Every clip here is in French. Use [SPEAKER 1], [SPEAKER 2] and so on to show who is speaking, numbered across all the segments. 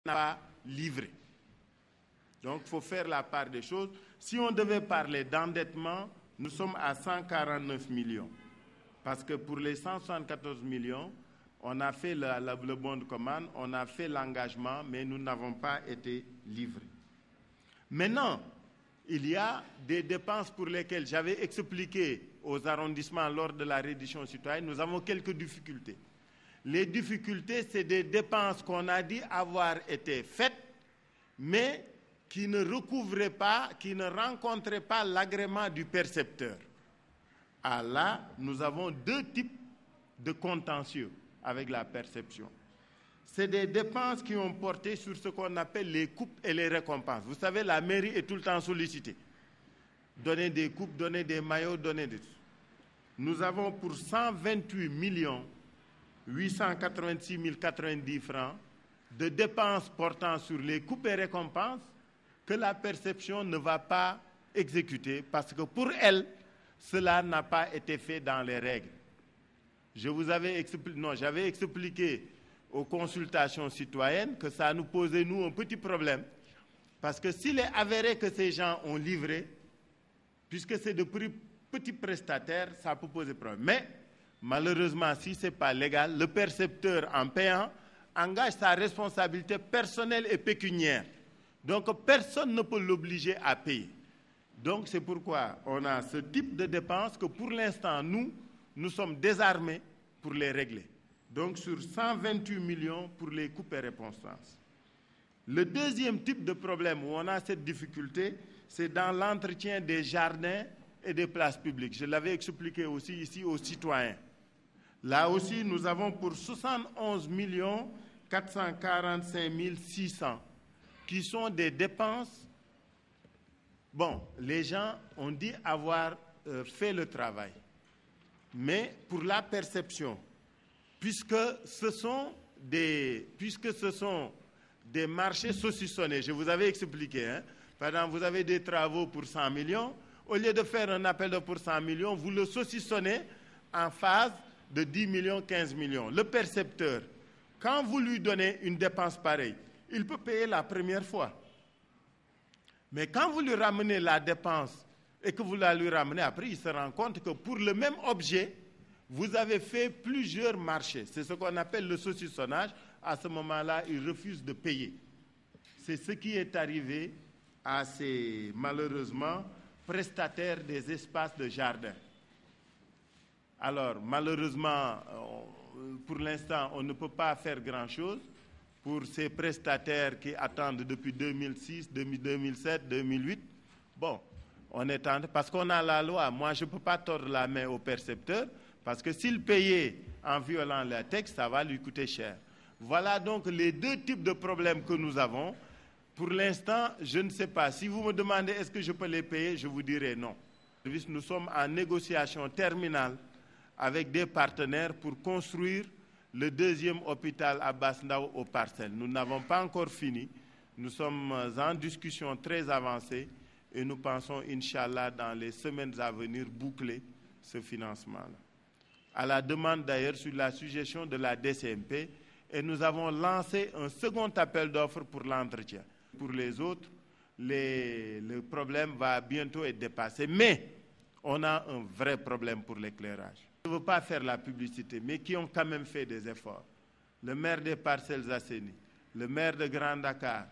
[SPEAKER 1] n'a pas livré. Donc, il faut faire la part des choses. Si on devait parler d'endettement, nous sommes à 149 millions. Parce que pour les 174 millions, on a fait le bon de commande, on a fait l'engagement, mais nous n'avons pas été livrés. Maintenant, il y a des dépenses pour lesquelles j'avais expliqué aux arrondissements lors de la reddition citoyenne, nous avons quelques difficultés. Les difficultés, c'est des dépenses qu'on a dit avoir été faites, mais qui ne recouvraient pas, qui ne rencontraient pas l'agrément du percepteur. Ah là, nous avons deux types de contentieux avec la perception. C'est des dépenses qui ont porté sur ce qu'on appelle les coupes et les récompenses. Vous savez, la mairie est tout le temps sollicitée. Donner des coupes, donner des maillots, donner des... Nous avons pour 128 886 090 francs de dépenses portant sur les coupes et récompenses que la perception ne va pas exécuter parce que pour elle, cela n'a pas été fait dans les règles. J'avais expliqué aux consultations citoyennes que ça nous posait, nous, un petit problème. Parce que s'il est avéré que ces gens ont livré, puisque c'est de petits prestataires, ça peut poser problème. Mais, malheureusement, si ce n'est pas légal, le percepteur, en payant, engage sa responsabilité personnelle et pécuniaire. Donc, personne ne peut l'obliger à payer. Donc, c'est pourquoi on a ce type de dépenses que, pour l'instant, nous sommes désarmés pour les régler. Donc, sur 128 millions pour les coupes et récompenses. Le deuxième type de problème où on a cette difficulté, c'est dans l'entretien des jardins et des places publiques. Je l'avais expliqué aussi ici aux citoyens. Là aussi, nous avons pour 71 445 600 qui sont des dépenses. Bon, les gens ont dit avoir fait le travail. Mais pour la perception, puisque ce sont des marchés saucissonnés, je vous avais expliqué, hein? Par exemple, vous avez des travaux pour 100 millions, au lieu de faire un appel de pour 100 millions, vous le saucissonnez en phase de 10 millions, 15 millions. Le percepteur, quand vous lui donnez une dépense pareille, il peut payer la première fois. Mais quand vous lui ramenez la dépense et que vous la lui ramenez après, il se rend compte que pour le même objet, vous avez fait plusieurs marchés. C'est ce qu'on appelle le saucissonnage. À ce moment-là, il refuse de payer. C'est ce qui est arrivé à ces, malheureusement, prestataires des espaces de jardin. Alors, malheureusement, pour l'instant, on ne peut pas faire grand-chose pour ces prestataires qui attendent depuis 2006, 2007, 2008. Bon, on est tenté, parce qu'on a la loi. Moi, je ne peux pas tordre la main au percepteur, parce que s'il payait en violant les textes, ça va lui coûter cher. Voilà donc les deux types de problèmes que nous avons. Pour l'instant, je ne sais pas. Si vous me demandez est-ce que je peux les payer, je vous dirai non. Nous sommes en négociation terminale avec des partenaires pour construire le deuxième hôpital à Basse-Ndao aux Parcelles. Nous n'avons pas encore fini. Nous sommes en discussion très avancée et nous pensons, Inch'Allah, dans les semaines à venir, boucler ce financement-là. À la demande d'ailleurs sur la suggestion de la DCMP, et nous avons lancé un second appel d'offres pour l'entretien. Pour les autres, le problème va bientôt être dépassé. Mais on a un vrai problème pour l'éclairage. Je ne veux pas faire la publicité, mais qui ont quand même fait des efforts. Le maire des Parcelles Assainies, le maire de Grand Dakar,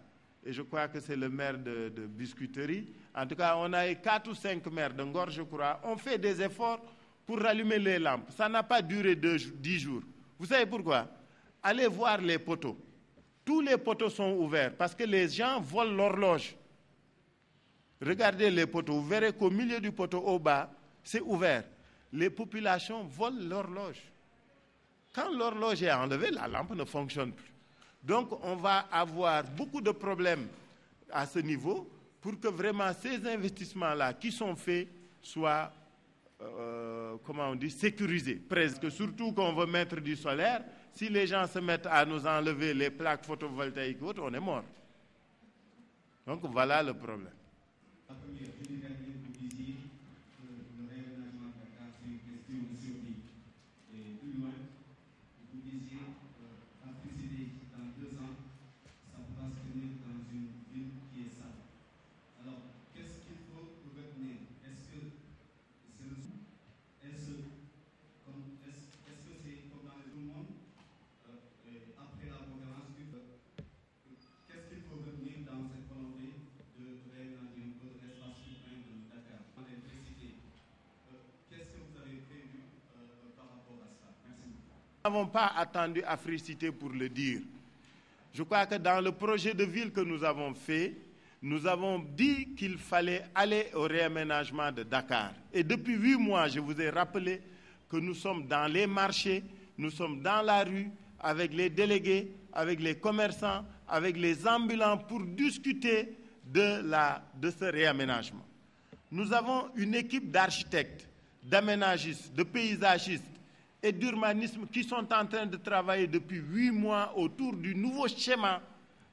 [SPEAKER 1] et je crois que c'est le maire de Biscuiterie. En tout cas, on a eu 4 ou 5 maires de Ngor, je crois, ont fait des efforts pour rallumer les lampes. Ça n'a pas duré 10 jours. Vous savez pourquoi? Allez voir les poteaux. Tous les poteaux sont ouverts parce que les gens volent l'horloge. Regardez les poteaux. Vous verrez qu'au milieu du poteau, au bas, c'est ouvert. Les populations volent l'horloge. Quand l'horloge est enlevée, la lampe ne fonctionne plus. Donc, on va avoir beaucoup de problèmes à ce niveau pour que vraiment ces investissements-là qui sont faits soient, sécurisés. Presque, surtout qu'on veut mettre du solaire. Si les gens se mettent à nous enlever les plaques photovoltaïques, on est mort. Donc, voilà le problème.
[SPEAKER 2] La première, vous disiez que le réaménagement de Dakar, c'est une question de survie. Et plus loin, vous disiez qu'en précédé, dans 2 ans, ça pourra
[SPEAKER 1] Nous n'avons pas attendu Africité pour le dire. Je crois que dans le projet de ville que nous avons fait, nous avons dit qu'il fallait aller au réaménagement de Dakar. Et depuis 8 mois, je vous ai rappelé que nous sommes dans les marchés, nous sommes dans la rue, avec les délégués, avec les commerçants, avec les ambulants pour discuter de ce réaménagement. Nous avons une équipe d'architectes, d'aménagistes, de paysagistes et d'urbanisme qui sont en train de travailler depuis 8 mois autour du nouveau schéma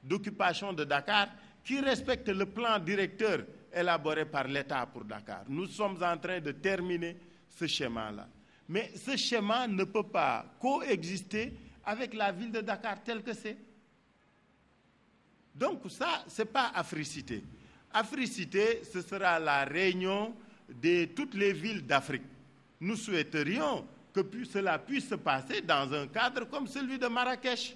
[SPEAKER 1] d'occupation de Dakar qui respecte le plan directeur élaboré par l'État pour Dakar. Nous sommes en train de terminer ce schéma-là. Mais ce schéma ne peut pas coexister avec la ville de Dakar telle que c'est. Donc ça, ce n'est pas Africité. Africité, ce sera la réunion de toutes les villes d'Afrique. Nous souhaiterions que cela puisse se passer dans un cadre comme celui de Marrakech.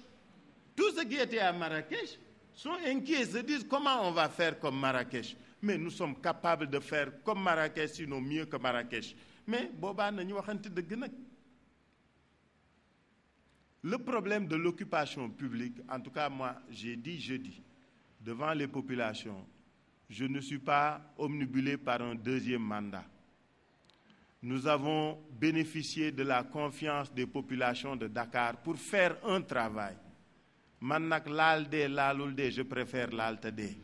[SPEAKER 1] Tous ceux qui étaient à Marrakech sont inquiets, se disent comment on va faire comme Marrakech. Mais nous sommes capables de faire comme Marrakech, sinon mieux que Marrakech. Mais boba nañu waxante deug nak. Le problème de l'occupation publique, en tout cas moi j'ai dit jeudi, devant les populations, je ne suis pas omnibulé par un deuxième mandat. Nous avons bénéficié de la confiance des populations de Dakar pour faire un travail. Mannak lalde lalulde, je préfère l'altade.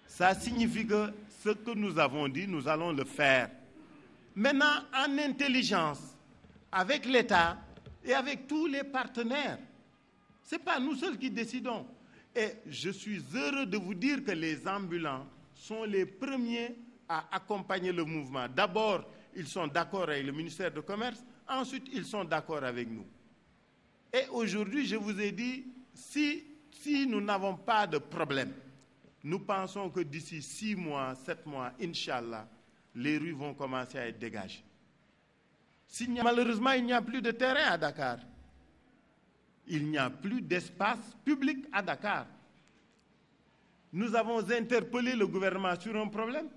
[SPEAKER 1] Ça signifie que ce que nous avons dit, nous allons le faire. Maintenant, en intelligence, avec l'État et avec tous les partenaires. Ce n'est pas nous seuls qui décidons. Et je suis heureux de vous dire que les ambulants sont les premiers à accompagner le mouvement. D'abord, ils sont d'accord avec le ministère du Commerce. Ensuite, ils sont d'accord avec nous. Et aujourd'hui, je vous ai dit, si nous n'avons pas de problème, nous pensons que d'ici 6 mois, 7 mois, Inch'Allah, les rues vont commencer à être dégagées. Malheureusement, il n'y a plus de terrain à Dakar. Il n'y a plus d'espace public à Dakar. Nous avons interpellé le gouvernement sur un problème.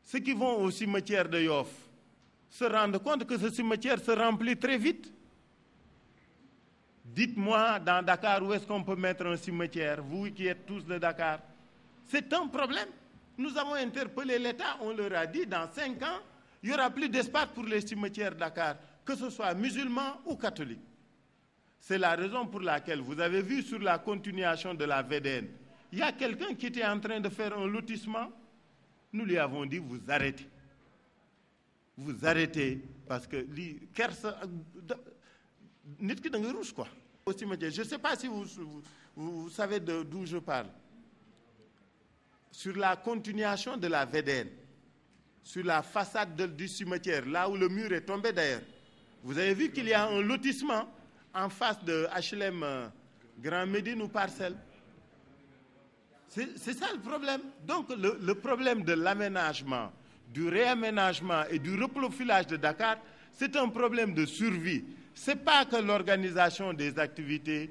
[SPEAKER 1] Ceux qui vont au cimetière de Yoff se rendent compte que ce cimetière se remplit très vite. Dites-moi dans Dakar où est-ce qu'on peut mettre un cimetière, vous qui êtes tous de Dakar. C'est un problème. Nous avons interpellé l'État, on leur a dit dans 5 ans, il n'y aura plus d'espace pour les cimetières de Dakar, que ce soit musulmans ou catholiques. C'est la raison pour laquelle vous avez vu sur la continuation de la VDN, il y a quelqu'un qui était en train de faire un lotissement. Nous lui avons dit, vous arrêtez. Vous arrêtez, parce que au cimetière. Je ne sais pas si vous savez d'où je parle. Sur la continuation de la VDN, sur la façade du cimetière, là où le mur est tombé d'ailleurs, vous avez vu qu'il y a un lotissement en face de HLM Grand Médine ou Parcelles. C'est ça le problème. Donc le problème de l'aménagement, du réaménagement et du reprofilage de Dakar, c'est un problème de survie. Ce n'est pas que l'organisation des activités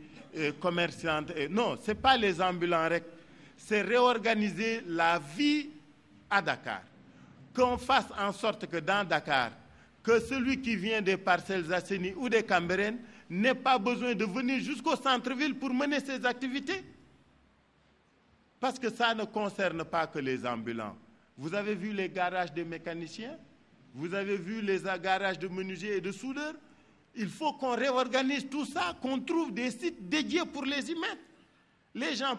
[SPEAKER 1] commerçantes. Non, ce n'est pas les ambulants. C'est réorganiser la vie à Dakar. Qu'on fasse en sorte que dans Dakar, que celui qui vient des Parcelles Assainies ou des Cambérènes n'ait pas besoin de venir jusqu'au centre-ville pour mener ses activités. Parce que ça ne concerne pas que les ambulants. Vous avez vu les garages des mécaniciens? Vous avez vu les garages de menuisiers et de soudeurs? Il faut qu'on réorganise tout ça, qu'on trouve des sites dédiés pour les y mettre. Les gens